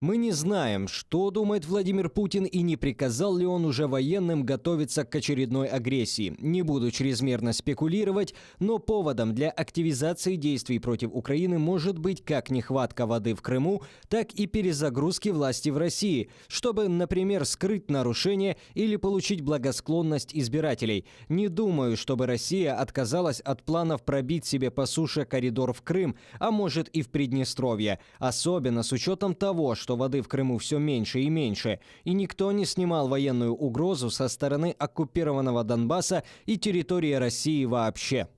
Мы не знаем, что думает Владимир Путин и не приказал ли он уже военным готовиться к очередной агрессии. Не буду чрезмерно спекулировать, но поводом для активизации действий против Украины может быть как нехватка воды в Крыму, так и перезагрузки власти в России, чтобы, например, скрыть нарушения или получить благосклонность избирателей. Не думаю, чтобы Россия отказалась от планов пробить себе по суше коридор в Крым, а может и в Приднестровье, особенно с учетом того, что воды в Крыму все меньше и меньше, и никто не снимал военную угрозу со стороны оккупированного Донбасса и территории России вообще.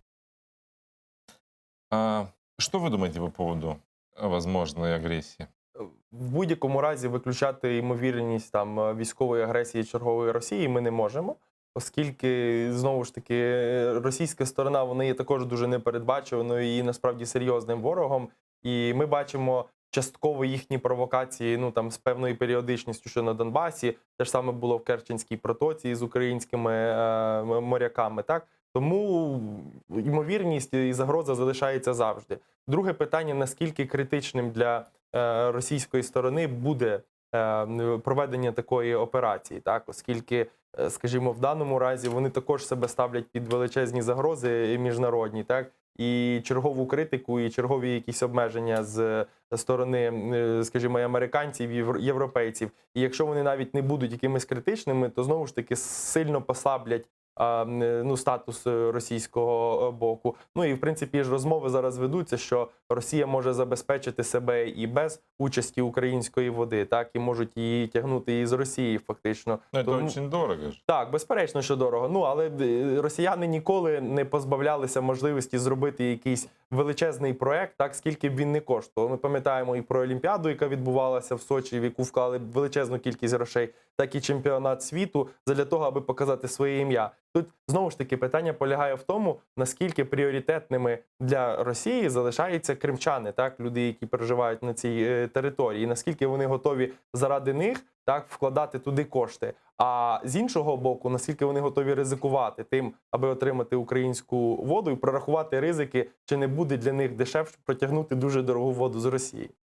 Что вы думаете по поводу возможной агрессии? В будь-якому разі виключати ймовірність військової агресії чергової Росії ми не можемо, оскільки, знову ж таки, російська сторона, вона є також дуже непередбачуваною і насправді серйозним ворогом. І ми бачимо частково їхні провокації, з певною періодичністю, що на Донбасі. Те ж саме було в Керченській протоці з українськими моряками. Так? Тому ймовірність і загроза залишається завжди. Друге питання, наскільки критичним для російської сторони буде проведення такої операції, так? Оскільки, скажімо, в даному разі вони також себе ставлять під величезні загрози міжнародні, так? І чергову критику, і чергові якісь обмеження з сторони, скажімо, і американців, і європейців. І якщо вони навіть не будуть якимись критичними, то знову ж таки сильно послаблять статус російського боку. І, в принципі, ж розмови зараз ведуться, що Росія може забезпечити себе і без участі української води, так, і можуть її тягнути із Росії, фактично. Це дуже дорого ж. Так, безперечно, що дорого. Але росіяни ніколи не позбавлялися можливості зробити якийсь величезний проект, так, скільки б він не коштував. Ми пам'ятаємо і про Олімпіаду, яка відбувалася в Сочі, в яку вклали величезну кількість грошей, так і чемпіонат світу, для того, аби показати своє ім'я. Тут, знову ж таки, питання полягає в тому, наскільки пріоритетними для Росії залишаються кримчани, так, люди, які проживають на цій території, і наскільки вони готові заради них, так, вкладати туди кошти. А з іншого боку, наскільки вони готові ризикувати тим, аби отримати українську воду і прорахувати ризики, чи не буде для них дешевше протягнути дуже дорогу воду з Росії.